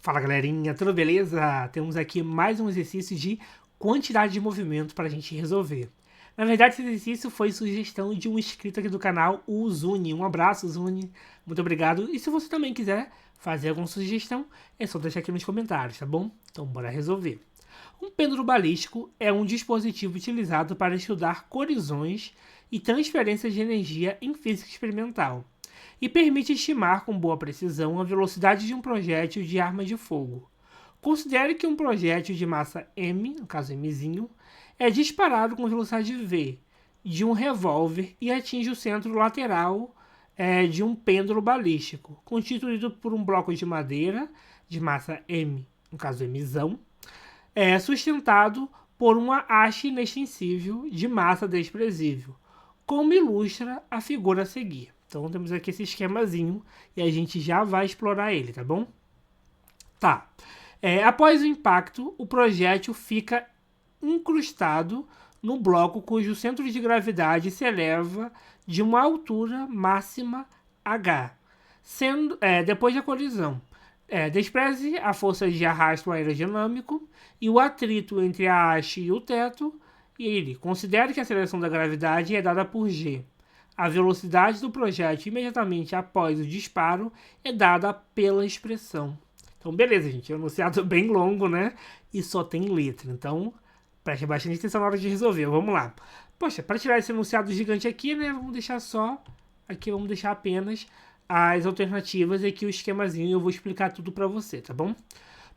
Fala galerinha, tudo beleza? Temos aqui mais um exercício de quantidade de movimento para a gente resolver. Na verdade, esse exercício foi sugestão de um inscrito aqui do canal, o Zuni. Um abraço, Zuni. Muito obrigado. E se você também quiser fazer alguma sugestão, é só deixar aqui nos comentários, tá bom? Então, bora resolver. Um pêndulo balístico é um dispositivo utilizado para estudar colisões e transferências de energia em física experimental e permite estimar com boa precisão a velocidade de um projétil de arma de fogo. Considere que um projétil de massa m, no caso mzinho, é disparado com velocidade v de um revólver e atinge o centro lateral de um pêndulo balístico, constituído por um bloco de madeira de massa m, no caso mzão, sustentado por uma haste inextensível de massa desprezível, como ilustra a figura a seguir. Então temos aqui esse esquemazinho e a gente já vai explorar ele, tá bom? Tá. Após o impacto, o projétil fica incrustado no bloco cujo centro de gravidade se eleva de uma altura máxima h, depois da colisão. Despreze a força de arrasto aerodinâmico e o atrito entre a haste e o teto, e ele considere que a aceleração da gravidade é dada por g. A velocidade do projétil imediatamente após o disparo é dada pela expressão. Então, beleza, gente. É um enunciado bem longo, né? E só tem letra. Então, preste bastante atenção na hora de resolver. Vamos lá. Poxa, para tirar esse enunciado gigante aqui, né? Vamos deixar só... Aqui vamos deixar apenas as alternativas e aqui o esquemazinho e eu vou explicar tudo para você, tá bom?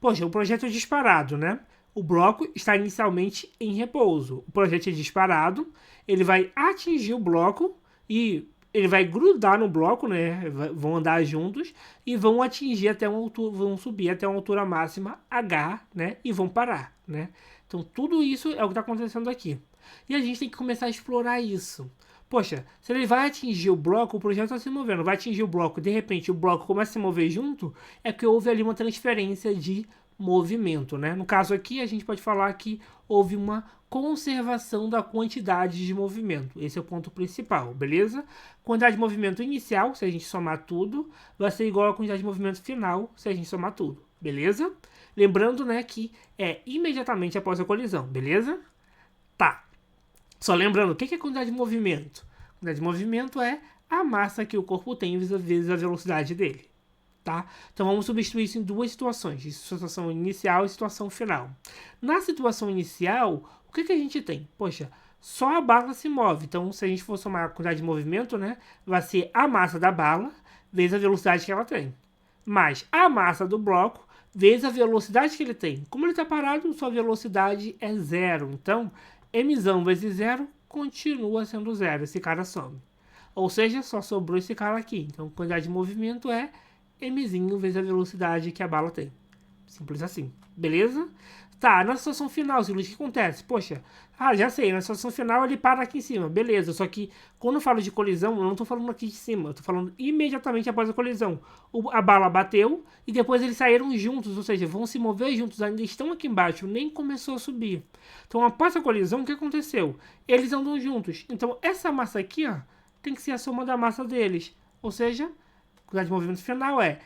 Poxa, o projétil é disparado, né? O bloco está inicialmente em repouso. O projétil é disparado, ele vai atingir o bloco e ele vai grudar no bloco, né? Vão andar juntos e vão atingir até uma altura, vão subir até uma altura máxima h, né? E vão parar, né? Então tudo isso é o que está acontecendo aqui. E a gente tem que começar a explorar isso. Poxa, se ele vai atingir o bloco, o projeto está se movendo, vai atingir o bloco, de repente o bloco começa a se mover junto, é que houve ali uma transferência de movimento, né? No caso aqui, a gente pode falar que houve uma conservação da quantidade de movimento. Esse é o ponto principal, beleza? Quantidade de movimento inicial, se a gente somar tudo, vai ser igual à quantidade de movimento final, se a gente somar tudo, beleza? Lembrando, né, que é imediatamente após a colisão, beleza? Tá. Só lembrando, o que é quantidade de movimento? Quantidade de movimento é a massa que o corpo tem vezes a velocidade dele. Tá? Então vamos substituir isso em duas situações, situação inicial e situação final. Na situação inicial, o que a gente tem? Poxa, só a bala se move, então se a gente for somar a quantidade de movimento, né, vai ser a massa da bala vezes a velocidade que ela tem, mais a massa do bloco vezes a velocidade que ele tem. Como ele está parado, sua velocidade é zero, então mzão vezes zero continua sendo zero, esse cara some. Ou seja, só sobrou esse cara aqui, então a quantidade de movimento é mzinho vezes a velocidade que a bala tem. Simples assim. Beleza? Tá, na situação final, o que acontece? Poxa, já sei, na situação final ele para aqui em cima. Beleza, só que quando eu falo de colisão, eu não tô falando aqui de cima. Eu tô falando imediatamente após a colisão. A bala bateu e depois eles saíram juntos, ou seja, vão se mover juntos, ainda estão aqui embaixo, nem começou a subir. Então, após a colisão, o que aconteceu? Eles andam juntos. Então, essa massa aqui, ó, tem que ser a soma da massa deles. Ou seja, a quantidade de movimento final é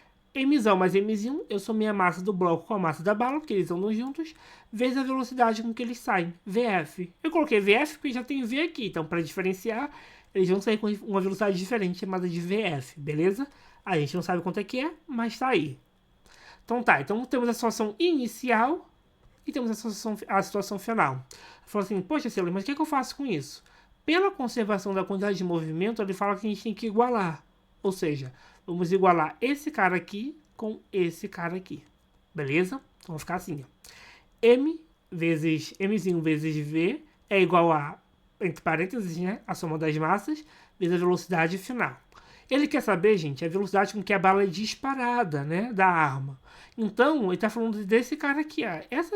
mzão mais mzinho, eu somei a massa do bloco com a massa da bala, porque eles andam juntos, vezes a velocidade com que eles saem, vf. Eu coloquei vf porque já tem v aqui, então para diferenciar, eles vão sair com uma velocidade diferente, chamada de vf, beleza? A gente não sabe quanto é que é, mas tá aí. Então tá, então temos a situação inicial e temos a situação final. Falou assim, poxa, Celo, mas o que eu faço com isso? Pela conservação da quantidade de movimento, ele fala que a gente tem que igualar. Ou seja, vamos igualar esse cara aqui com esse cara aqui. Beleza? Então vai ficar assim. Ó. Mzinho vezes V é igual a, entre parênteses, né, a soma das massas vezes a velocidade final. Ele quer saber, gente, a velocidade com que a bala é disparada, né, da arma. Então, ele está falando desse cara aqui, ó. Essa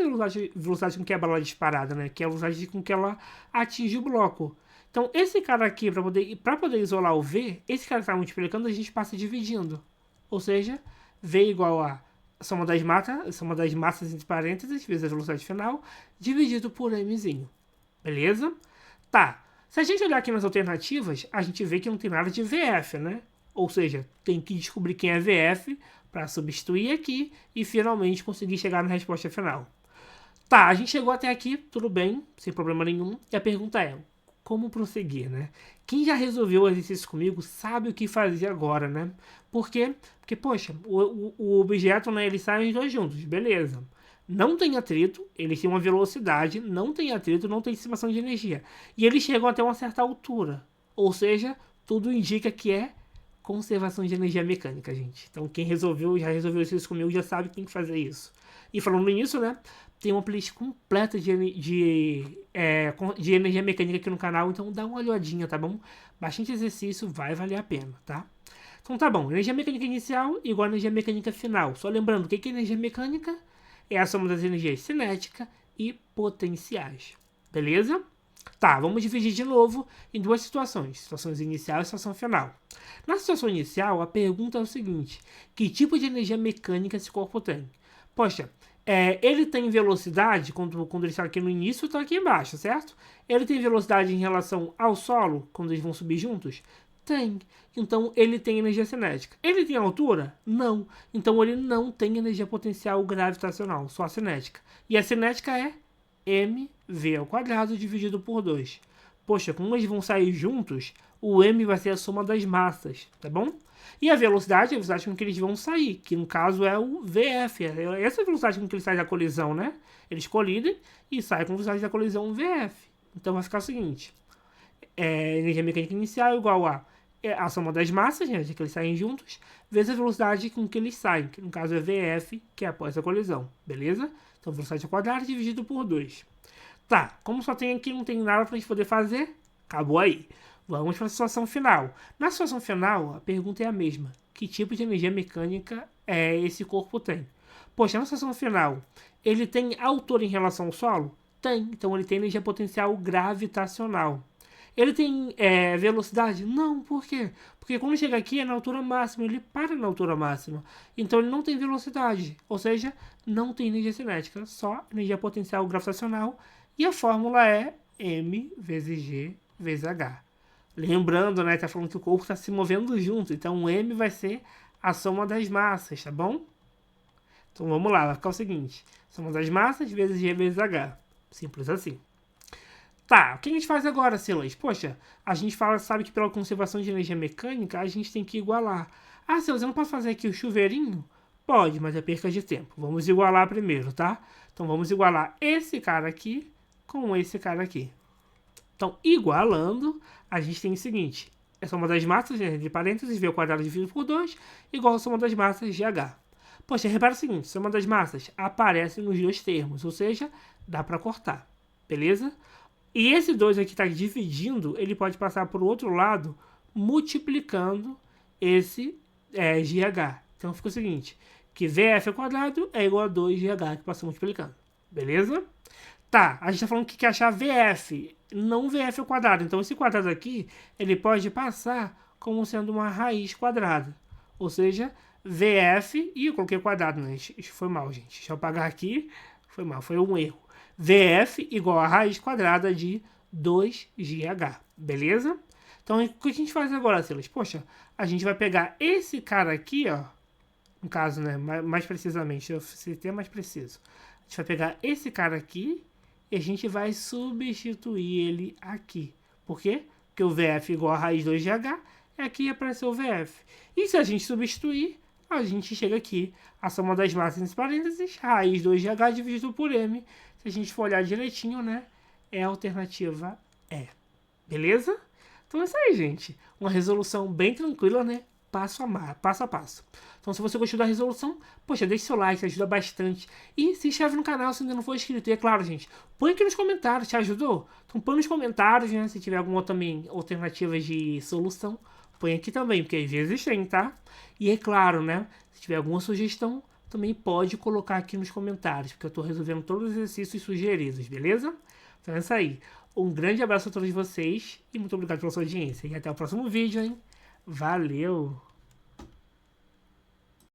velocidade com que a bala é disparada, né, que é a velocidade com que ela atinge o bloco. Então, esse cara aqui, para poder isolar o V, esse cara que está multiplicando, a gente passa dividindo. Ou seja, V igual a soma das massas entre parênteses, vezes a velocidade final, dividido por mzinho. Beleza? Tá. Se a gente olhar aqui nas alternativas, a gente vê que não tem nada de VF, né? Ou seja, tem que descobrir quem é VF para substituir aqui e finalmente conseguir chegar na resposta final. Tá, a gente chegou até aqui, tudo bem, sem problema nenhum. E a pergunta é, como prosseguir, né? Quem já resolveu o exercício comigo sabe o que fazer agora, né? Por quê? Porque, poxa, o objeto, né, eles saem os dois juntos, beleza. Não tem atrito, eles têm uma velocidade, não tem atrito, não tem dissipação de energia. E eles chegam até uma certa altura. Ou seja, tudo indica que é conservação de energia mecânica, gente. Então quem já resolveu isso comigo, já sabe que tem que fazer isso. E falando nisso, né, tem uma playlist completa de energia mecânica aqui no canal, então dá uma olhadinha, tá bom? Bastante exercício, vai valer a pena, tá? Então tá bom, energia mecânica inicial igual a energia mecânica final. Só lembrando, o que é energia mecânica? É a soma das energias cinética e potenciais, beleza? Tá, vamos dividir de novo em duas situações, situações inicial e situação final. Na situação inicial, a pergunta é o seguinte, que tipo de energia mecânica esse corpo tem? Poxa, ele tem velocidade, quando ele está aqui no início, está aqui embaixo, certo? Ele tem velocidade em relação ao solo, quando eles vão subir juntos? Tem. Então, ele tem energia cinética. Ele tem altura? Não. Então, ele não tem energia potencial gravitacional, só a cinética. E a cinética é mv ao quadrado dividido por 2. Poxa, como eles vão sair juntos, o m vai ser a soma das massas, tá bom? E a velocidade é a velocidade com que eles vão sair, que no caso é o VF. Essa é a velocidade com que eles saem da colisão, né? Eles colidem e saem com a velocidade da colisão VF. Então vai ficar o seguinte, energia mecânica inicial igual a soma das massas, né, que eles saem juntos, vezes a velocidade com que eles saem, que no caso é VF, que é após a colisão, beleza? Então velocidade ao quadrado dividido por 2. Tá, como só tem aqui, não tem nada pra gente poder fazer, acabou aí. Vamos para a situação final. Na situação final, a pergunta é a mesma. Que tipo de energia mecânica esse corpo tem? Poxa, na situação final, ele tem altura em relação ao solo? Tem, então ele tem energia potencial gravitacional. Ele tem velocidade? Não, por quê? Porque quando chega aqui é na altura máxima, ele para na altura máxima. Então ele não tem velocidade, ou seja, não tem energia cinética, só energia potencial gravitacional. E a fórmula é m vezes g vezes h. Lembrando, né, tá falando que o corpo está se movendo junto, então o m vai ser a soma das massas, tá bom? Então vamos lá, vai ficar o seguinte, soma das massas vezes g vezes h. Simples assim. Tá, o que a gente faz agora, Silas? Poxa, a gente sabe que pela conservação de energia mecânica, a gente tem que igualar. Ah, Silas, eu não posso fazer aqui o chuveirinho? Pode, mas é perca de tempo. Vamos igualar primeiro, tá? Então vamos igualar esse cara aqui com esse cara aqui. Então, igualando, a gente tem o seguinte. A soma das massas, de parênteses, v ao quadrado dividido por 2, igual a soma das massas de h. Poxa, repara o seguinte, soma das massas aparece nos dois termos, ou seja, dá para cortar, beleza? E esse 2 aqui está dividindo, ele pode passar para o outro lado, multiplicando esse GH. Então fica o seguinte, que VF ao quadrado é igual a 2GH, que passa multiplicando, beleza? Tá, a gente está falando que quer achar VF, não VF ao quadrado. Então esse quadrado aqui, ele pode passar como sendo uma raiz quadrada. Ou seja, VF, e eu coloquei quadrado, né? Isso foi mal, gente. Deixa eu apagar aqui, foi mal, foi um erro. VF igual a raiz quadrada de 2GH, beleza? Então, o que a gente faz agora, Silas? Poxa, a gente vai pegar esse cara aqui, ó, no caso, né, mais precisamente, eu sei ter mais preciso. A gente vai pegar esse cara aqui e a gente vai substituir ele aqui. Por quê? Porque o VF igual a raiz 2GH, aqui apareceu o VF. E se a gente substituir, a gente chega aqui, a soma das massas entre parênteses, raiz 2GH dividido por M. Se a gente for olhar direitinho, né, é a alternativa E. Beleza? Então é isso aí, gente. Uma resolução bem tranquila, né? Passo a passo. Então, se você gostou da resolução, poxa, deixe seu like, ajuda bastante. E se inscreve no canal se ainda não for inscrito. E é claro, gente, põe aqui nos comentários, te ajudou? Então põe nos comentários, né? Se tiver alguma também alternativa de solução, põe aqui também, porque às vezes tem, tá? E é claro, né? Se tiver alguma sugestão, também pode colocar aqui nos comentários, porque eu tô resolvendo todos os exercícios sugeridos, beleza? Então é isso aí. Um grande abraço a todos vocês e muito obrigado pela sua audiência. E até o próximo vídeo, hein? Valeu!